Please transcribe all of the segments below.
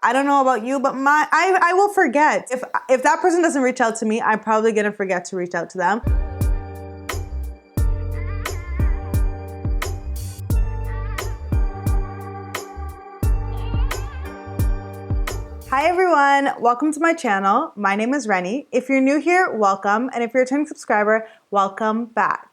I don't know about you, but I will forget. If that person doesn't reach out to me, I'm probably gonna forget to reach out to them. Hi everyone, welcome to my channel. My name is Reni. If you're new here, welcome. And if you're a returning subscriber, welcome back.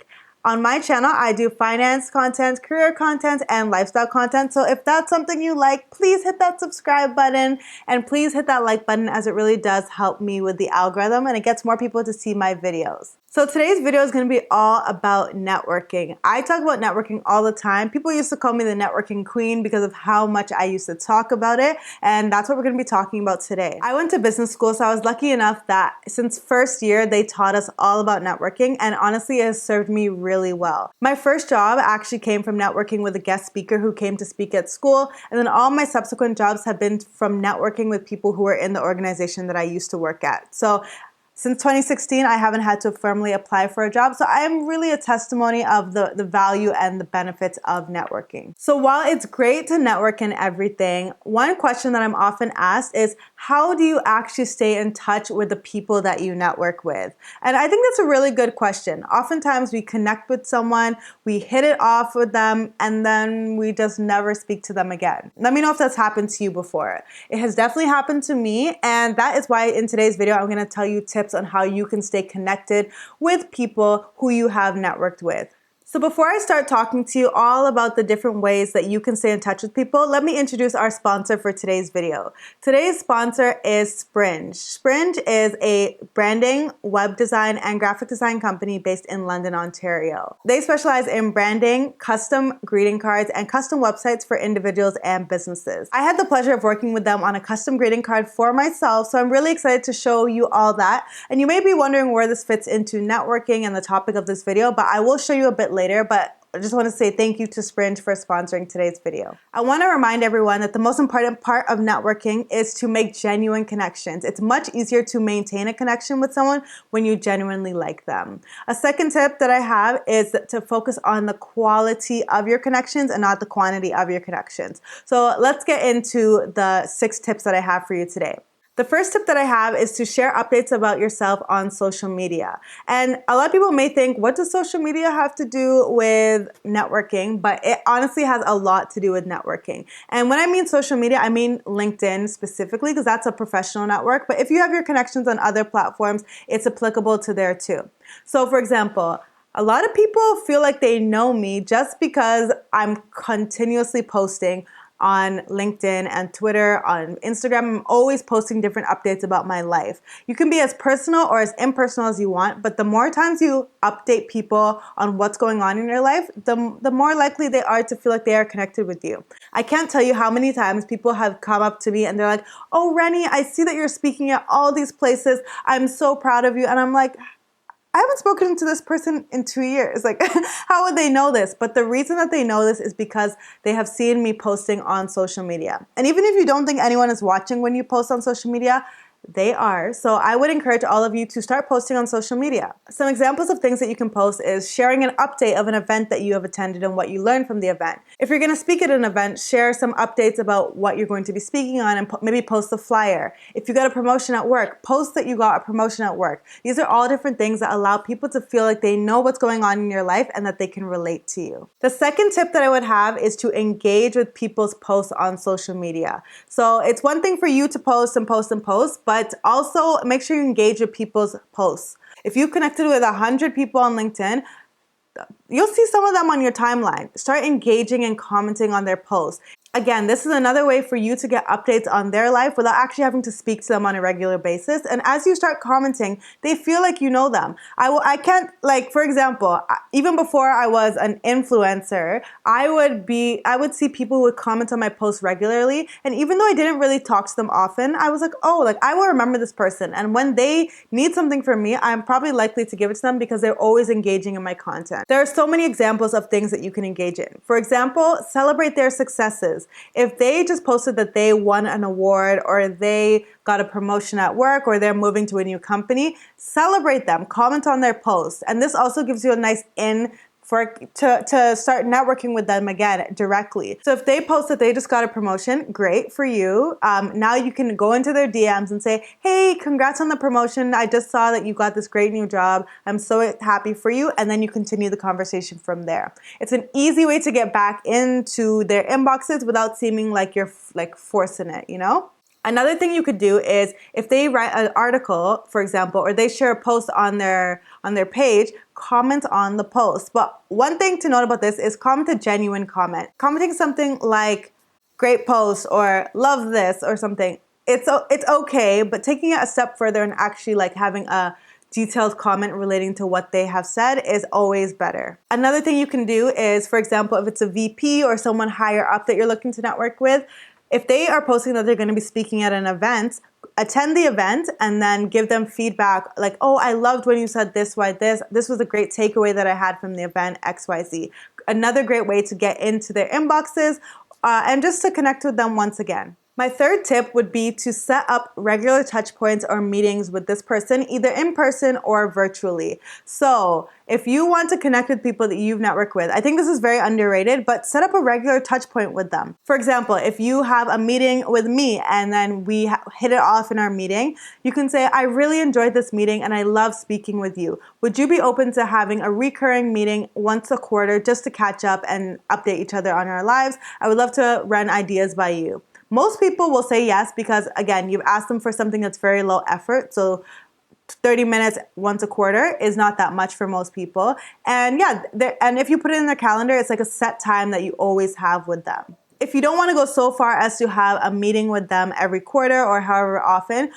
On my channel, I do finance content, career content, and lifestyle content. So if that's something you like, please hit that subscribe button and please hit that like button, as it really does help me with the algorithm and it gets more people to see my videos. So today's video is going to be all about networking. I talk about networking all the time. People used to call me the networking queen because of how much I used to talk about it, and that's what we're going to be talking about today. I went to business school, so I was lucky enough that since first year they taught us all about networking, and honestly it has served me really well. My first job actually came from networking with a guest speaker who came to speak at school, and then all my subsequent jobs have been from networking with people who were in the organization that I used to work at. So since 2016, I haven't had to formally apply for a job, so I am really a testimony of the value and the benefits of networking. So while it's great to network in everything, one question that I'm often asked is, how do you actually stay in touch with the people that you network with? And I think that's a really good question. Oftentimes we connect with someone, we hit it off with them, and then we just never speak to them again. Let me know if that's happened to you before. It has definitely happened to me, and that is why in today's video I'm going to tell you tips on how you can stay connected with people who you have networked with. So before I start talking to you all about the different ways that you can stay in touch with people, let me introduce our sponsor for today's video. Today's sponsor is Spreenge. Spreenge is a branding, web design, and graphic design company based in London, Ontario. They specialize in branding, custom greeting cards, and custom websites for individuals and businesses. I had the pleasure of working with them on a custom greeting card for myself, so I'm really excited to show you all that. And you may be wondering where this fits into networking and the topic of this video, but I will show you a bit later, but I just want to say thank you to Spreenge for sponsoring today's video. I want to remind everyone that the most important part of networking is to make genuine connections. It's much easier to maintain a connection with someone when you genuinely like them. A second tip that I have is to focus on the quality of your connections and not the quantity of your connections. So let's get into the 6 tips that I have for you today. The first tip that I have is to share updates about yourself on social media. And a lot of people may think, what does social media have to do with networking? But it honestly has a lot to do with networking. And when I mean social media, I mean LinkedIn specifically, because that's a professional network. But if you have your connections on other platforms, it's applicable to there too. So for example, a lot of people feel like they know me just because I'm continuously posting on LinkedIn and Twitter, on Instagram. I'm always posting different updates about my life. You can be as personal or as impersonal as you want, but the more times you update people on what's going on in your life, the more likely they are to feel like they are connected with you. I can't tell you how many times people have come up to me and they're like, "Oh, Reni, I see that you're speaking at all these places. I'm so proud of you." And I'm like, I haven't spoken to this person in 2 years. Like, how would they know this? But the reason that they know this is because they have seen me posting on social media. And even if you don't think anyone is watching when you post on social media, they are. So I would encourage all of you to start posting on social media. Some examples of things that you can post is sharing an update of an event that you have attended and what you learned from the event. If you're going to speak at an event, share some updates about what you're going to be speaking on and maybe post the flyer. If you got a promotion at work, post that you got a promotion at work. These are all different things that allow people to feel like they know what's going on in your life and that they can relate to you. The second tip that I would have is to engage with people's posts on social media. So it's one thing for you to post and post and post, but also make sure you engage with people's posts. If you've connected with 100 people on LinkedIn, you'll see some of them on your timeline. Start engaging and commenting on their posts. Again, this is another way for you to get updates on their life without actually having to speak to them on a regular basis. And as you start commenting, they feel like you know them. I can't, like, for example, even before I was an influencer, I would see people who would comment on my posts regularly. And even though I didn't really talk to them often, I was like, oh, like, I will remember this person. And when they need something from me, I'm probably likely to give it to them because they're always engaging in my content. There are so many examples of things that you can engage in. For example, celebrate their successes. If they just posted that they won an award or they got a promotion at work or they're moving to a new company, celebrate them, comment on their posts. And this also gives you a nice in to start networking with them again directly. So if they post that they just got a promotion, great for you. Now you can go into their DMs and say, hey, congrats on the promotion. I just saw that you got this great new job. I'm so happy for you. And then you continue the conversation from there. It's an easy way to get back into their inboxes without seeming like you're like forcing it, you know? Another thing you could do is if they write an article, for example, or they share a post on their page, comment on the post. But one thing to note about this is comment a genuine comment. Commenting something like great post or love this or something, it's okay, but taking it a step further and actually like having a detailed comment relating to what they have said is always better. Another thing you can do is, for example, if it's a VP or someone higher up that you're looking to network with, if they are posting that they're going to be speaking at an event, attend the event and then give them feedback like, oh, I loved when you said this, why this. This was a great takeaway that I had from the event, XYZ. Another great way to get into their inboxes and just to connect with them once again. My third tip would be to set up regular touch points or meetings with this person, either in person or virtually. So if you want to connect with people that you've networked with, I think this is very underrated, but set up a regular touch point with them. For example, if you have a meeting with me and then we hit it off in our meeting, you can say, I really enjoyed this meeting and I love speaking with you. Would you be open to having a recurring meeting once a quarter just to catch up and update each other on our lives? I would love to run ideas by you. Most people will say yes because, again, you've asked them for something that's very low effort. So 30 minutes once a quarter is not that much for most people. And yeah, and if you put it in their calendar, it's like a set time that you always have with them. If you don't want to go so far as to have a meeting with them every quarter or however often,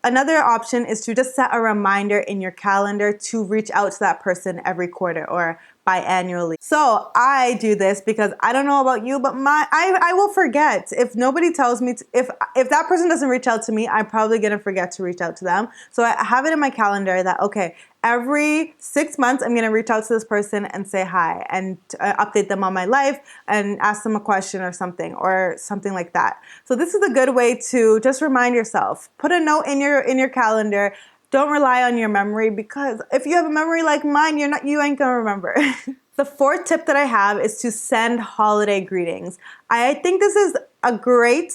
another option is to just set a reminder in your calendar to reach out to that person every quarter or biannually. So I do this because I don't know about you, but I will forget. If nobody tells me, if that person doesn't reach out to me, I'm probably gonna forget to reach out to them. So I have it in my calendar that, okay, every 6 months, I'm gonna reach out to this person and say hi and update them on my life and ask them a question or something like that. So this is a good way to just remind yourself. Put a note in your calendar. Don't rely on your memory because if you have a memory like mine, you ain't gonna remember. The fourth tip that I have is to send holiday greetings. I think this is a great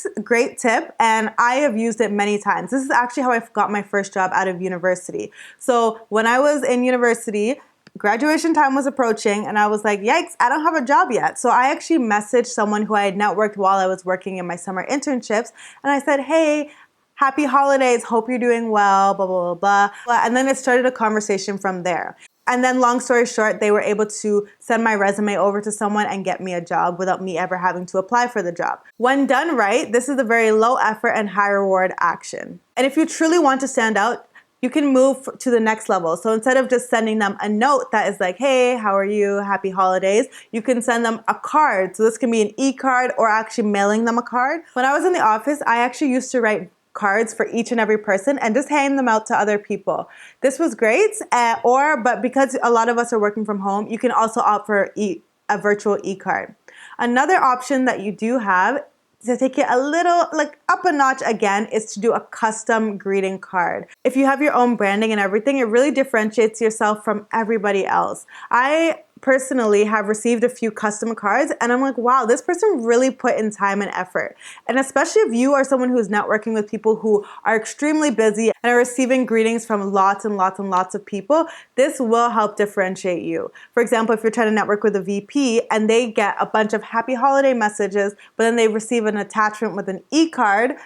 tip and I have used it many times. This is actually how I got my first job out of university. So when I was in university, graduation time was approaching and I was like, yikes, I don't have a job yet. So I actually messaged someone who I had networked while I was working in my summer internships and I said, hey, happy holidays, hope you're doing well, blah, blah, blah, blah. And then it started a conversation from there. And then long story short, they were able to send my resume over to someone and get me a job without me ever having to apply for the job. When done right, this is a very low effort and high reward action. And if you truly want to stand out, you can move to the next level. So instead of just sending them a note that is like, hey, how are you? Happy holidays. You can send them a card. So this can be an e-card or actually mailing them a card. When I was in the office, I actually used to write cards for each and every person and just hand them out to other people. This was great, but because a lot of us are working from home, you can also opt for a virtual e-card. Another option that you do have to take it a little up a notch again is to do a custom greeting card. If you have your own branding and everything, it really differentiates yourself from everybody else. I personally have received a few custom cards and I'm like, wow, this person really put in time and effort. And especially if you are someone who's networking with people who are extremely busy and are receiving greetings from lots and lots and lots of people, this will help differentiate you. For example, if you're trying to network with a VP and they get a bunch of happy holiday messages, but then they receive an attachment with an e-card,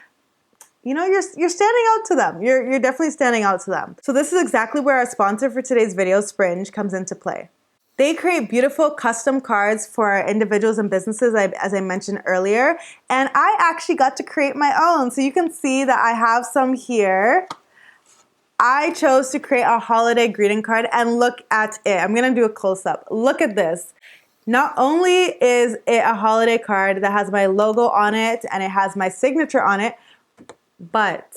you know, you're standing out to them. You're definitely standing out to them. So this is exactly where our sponsor for today's video, Spreenge, comes into play. They create beautiful custom cards for individuals and businesses, as I mentioned earlier. And I actually got to create my own. So you can see that I have some here. I chose to create a holiday greeting card and look at it. I'm gonna do a close-up. Look at this. Not only is it a holiday card that has my logo on it and it has my signature on it, but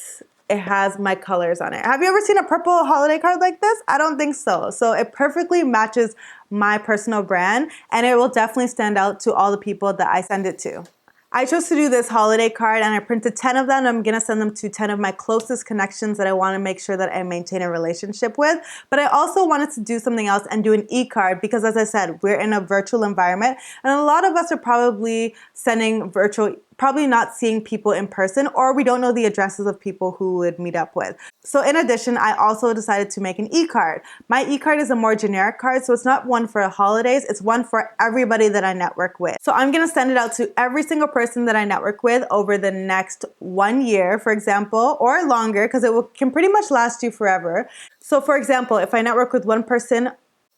it has my colors on it. Have you ever seen a purple holiday card like this? I don't think so. So it perfectly matches my personal brand and it will definitely stand out to all the people that I send it to. I chose to do this holiday card and I printed 10 of them. I'm going to send them to 10 of my closest connections that I want to make sure that I maintain a relationship with. But I also wanted to do something else and do an e-card because, as I said, we're in a virtual environment and a lot of us are probably sending virtual, probably not seeing people in person, or we don't know the addresses of people who would meet up with. So in addition, I also decided to make an e-card. My e-card is a more generic card, so it's not one for holidays, it's one for everybody that I network with. So I'm gonna send it out to every single person that I network with over the next 1 year, for example, or longer, because can pretty much last you forever. So for example, if I network with one person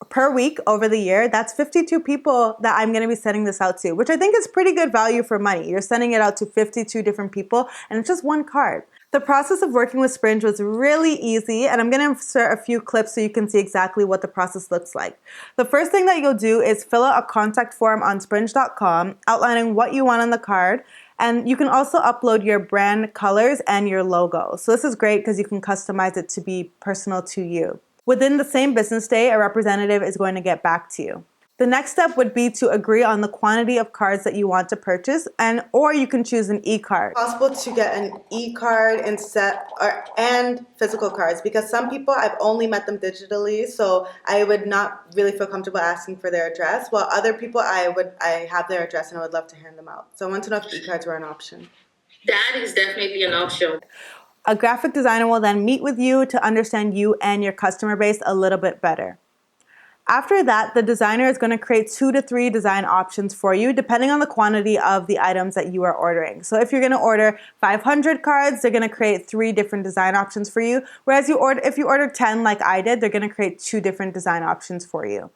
per week over the year, that's 52 people that I'm going to be sending this out to, which I think is pretty good value for money. You're sending it out to 52 different people and it's just one card. The process of working with Spreenge was really easy, and I'm going to insert a few clips so you can see exactly what the process looks like. The first thing that you'll do is fill out a contact form on Spreenge.com outlining what you want on the card, and you can also upload your brand colors and your logo. So this is great because you can customize it to be personal to you. Within the same business day, a representative is going to get back to you. The next step would be to agree on the quantity of cards that you want to purchase, or you can choose an e-card. It's possible to get an e-card and physical cards because some people, I've only met them digitally, so I would not really feel comfortable asking for their address, while other people I have their address and I would love to hand them out. So I want to know if e-cards were an option. That is definitely an option. A graphic designer will then meet with you to understand you and your customer base a little bit better. After that, the designer is going to create 2 to 3 design options for you depending on the quantity of the items that you are ordering. So if you're going to order 500 cards, they're going to create 3 different design options for you. Whereas if you order 10 like I did, they're going to create 2 different design options for you.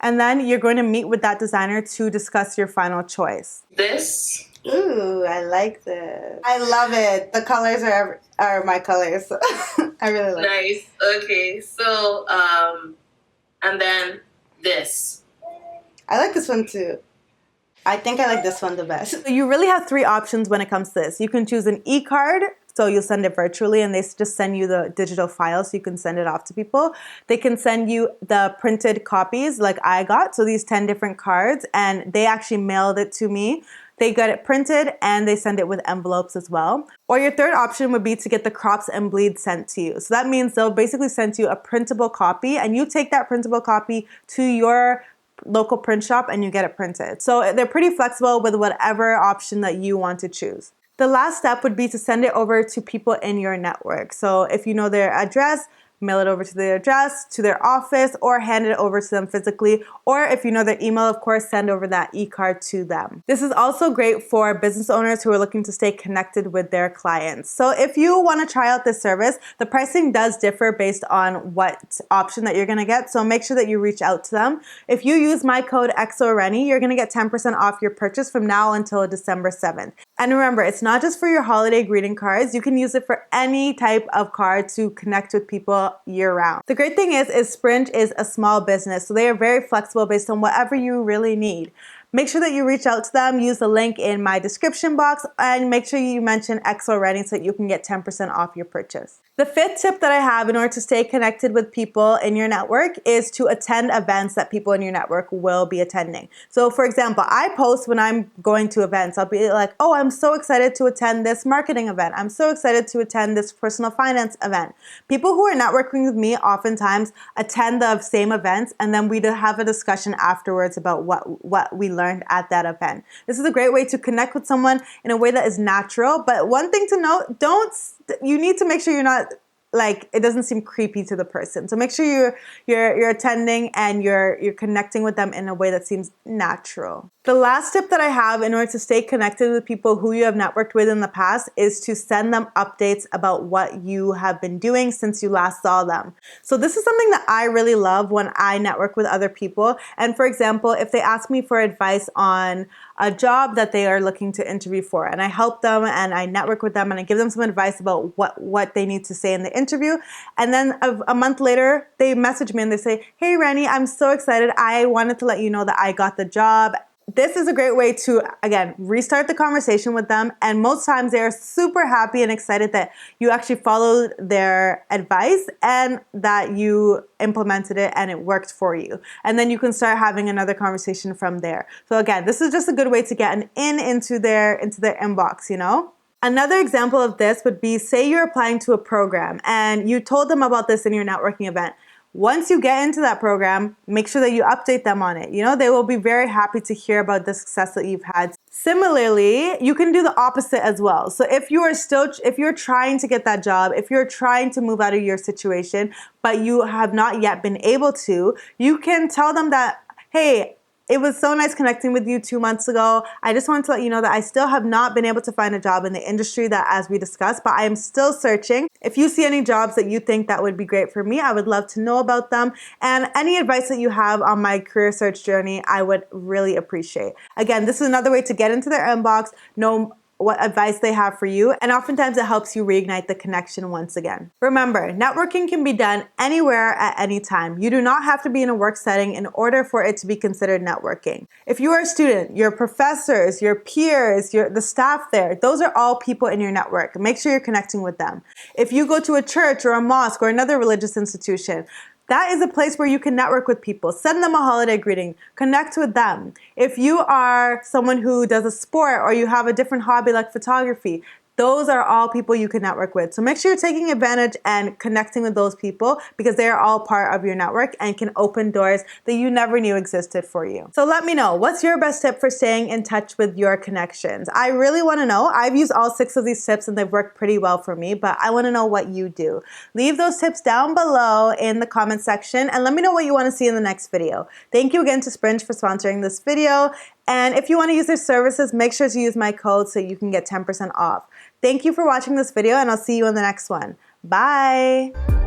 And then you're going to meet with that designer to discuss your final choice. This. Ooh, I like this. I love it. The colors are my colors. I really like it. Nice. Okay, so and then this. I like this one too. I think I like this one the best. So you really have 3 options when it comes to this. You can choose an e-card, so you'll send it virtually and they just send you the digital file so you can send it off to people. They can send you the printed copies like I got, so these 10 different cards, and they actually mailed it to me. They got it printed and they send it with envelopes as well. Or your third option would be to get the crops and bleeds sent to you. So that means they'll basically send you a printable copy and you take that printable copy to your local print shop and you get it printed. So they're pretty flexible with whatever option that you want to choose. The last step would be to send it over to people in your network. So if you know their address, mail it over to their address, to their office, or hand it over to them physically. Or if you know their email, of course, send over that e-card to them. This is also great for business owners who are looking to stay connected with their clients. So if you want to try out this service, the pricing does differ based on what option that you're going to get. So make sure that you reach out to them. If you use my code XORENI, you're going to get 10% off your purchase from now until December 7th. And remember, it's not just for your holiday greeting cards. You can use it for any type of card to connect with people year-round. The great thing is Spreenge is a small business, so they are very flexible based on whatever you really need. Make sure that you reach out to them, use the link in my description box, and make sure you mention XORENI so that you can get 10% off your purchase. The 5th tip that I have in order to stay connected with people in your network is to attend events that people in your network will be attending. So for example, I post when I'm going to events. I'll be like, oh, I'm so excited to attend this marketing event. I'm so excited to attend this personal finance event. People who are networking with me oftentimes attend the same events and then we have a discussion afterwards about what we learned at that event. This is a great way to connect with someone in a way that is natural. But one thing to note, you need to make sure you're not it doesn't seem creepy to the person. So make sure you're attending and you're connecting with them in a way that seems natural. The last tip that I have in order to stay connected with people who you have networked with in the past is to send them updates about what you have been doing since you last saw them. So this is something that I really love when I network with other people. And for example, if they ask me for advice on a job that they are looking to interview for, and I help them and I network with them and I give them some advice about what they need to say in the interview. And then a month later, they message me and they say, hey, Reni, I'm so excited. I wanted to let you know that I got the job. This is a great way to, again, restart the conversation with them. And most times they're super happy and excited that you actually followed their advice and that you implemented it and it worked for you. And then you can start having another conversation from there. So again, this is just a good way to get an in into their inbox, you know? Another example of this would be, say you're applying to a program and you told them about this in your networking event. Once you get into that program, make sure that you update them on it. You know, they will be very happy to hear about the success that you've had. Similarly, you can do the opposite as well. So if you're trying to get that job, if you're trying to move out of your situation, but you have not yet been able to, you can tell them that, hey, it was so nice connecting with you 2 months ago. I just wanted to let you know that I still have not been able to find a job in the industry that as we discussed, but I am still searching. If you see any jobs that you think that would be great for me, I would love to know about them. And any advice that you have on my career search journey, I would really appreciate. Again, this is another way to get into their inbox, know what advice they have for you, and oftentimes it helps you reignite the connection once again. Remember, networking can be done anywhere at any time. You do not have to be in a work setting in order for it to be considered networking. If you are a student, your professors, your peers, the staff there, those are all people in your network. Make sure you're connecting with them. If you go to a church or a mosque or another religious institution, that is a place where you can network with people. Send them a holiday greeting. Connect with them. If you are someone who does a sport or you have a different hobby like photography, those are all people you can network with. So make sure you're taking advantage and connecting with those people because they are all part of your network and can open doors that you never knew existed for you. So let me know, what's your best tip for staying in touch with your connections? I really want to know. I've used all 6 of these tips and they've worked pretty well for me, but I want to know what you do. Leave those tips down below in the comment section and let me know what you want to see in the next video. Thank you again to Spreenge for sponsoring this video. And if you want to use their services, make sure to use my code so you can get 10% off. Thank you for watching this video and I'll see you in the next one. Bye.